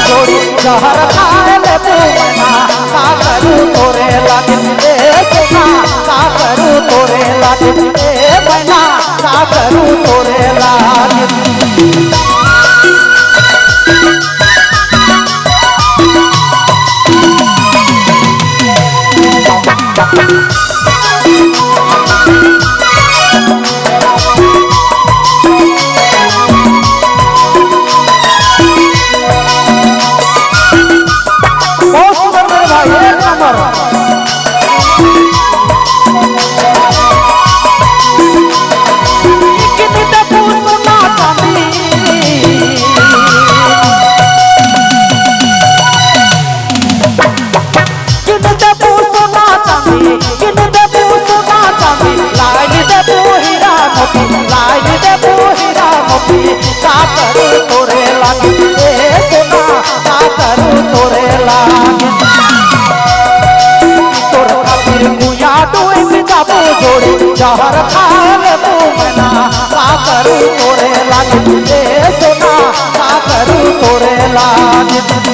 जोड़ी जहर खाए ले पूना का करूं तोरे लागे सोना का करूं तोरे लागे बना का करूं तोरे लागे जहर खाए पूना का करूं तोरे लागे सोना का करूं तोरे लागे का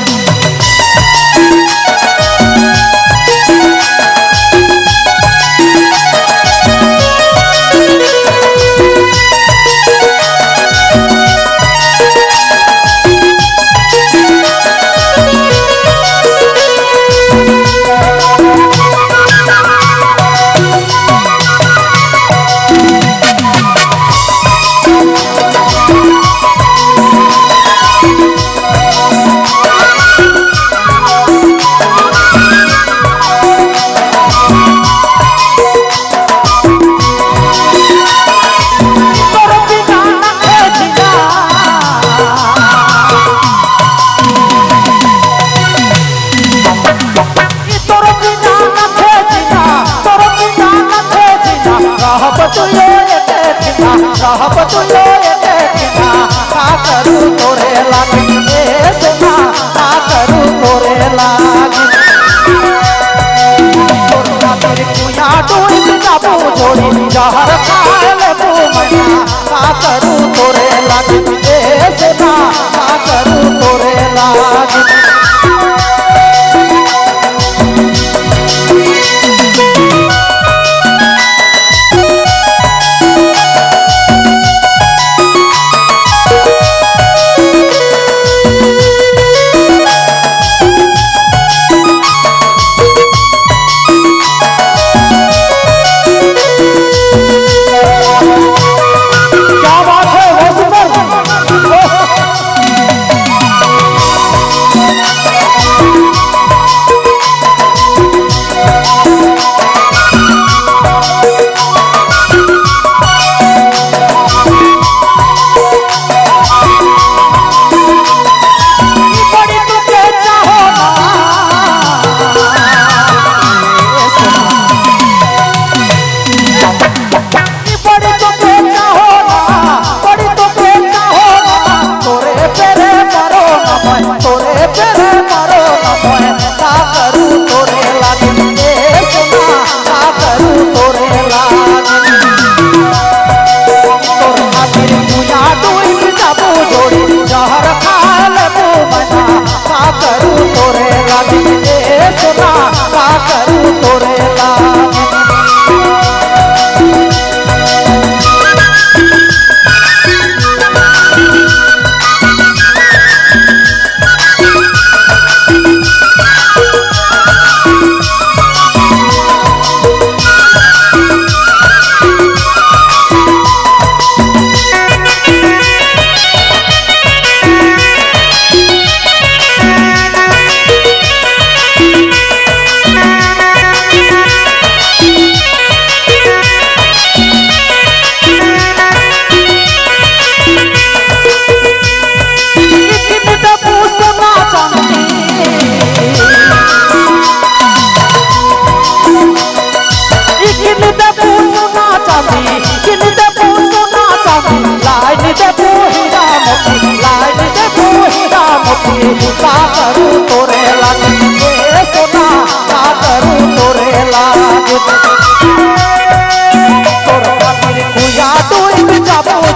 करूं तोरे लागे सोना का करूं तोरे लागे जोड़ी जहर खाए पूना का करूं तोरे लागे सोना का करूं तोरे लागे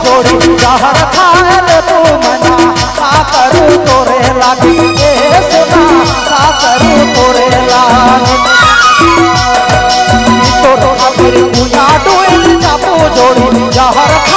जोड़ी जहर खाए तू मना का करूं तोरे लागे। जोड़ी जहर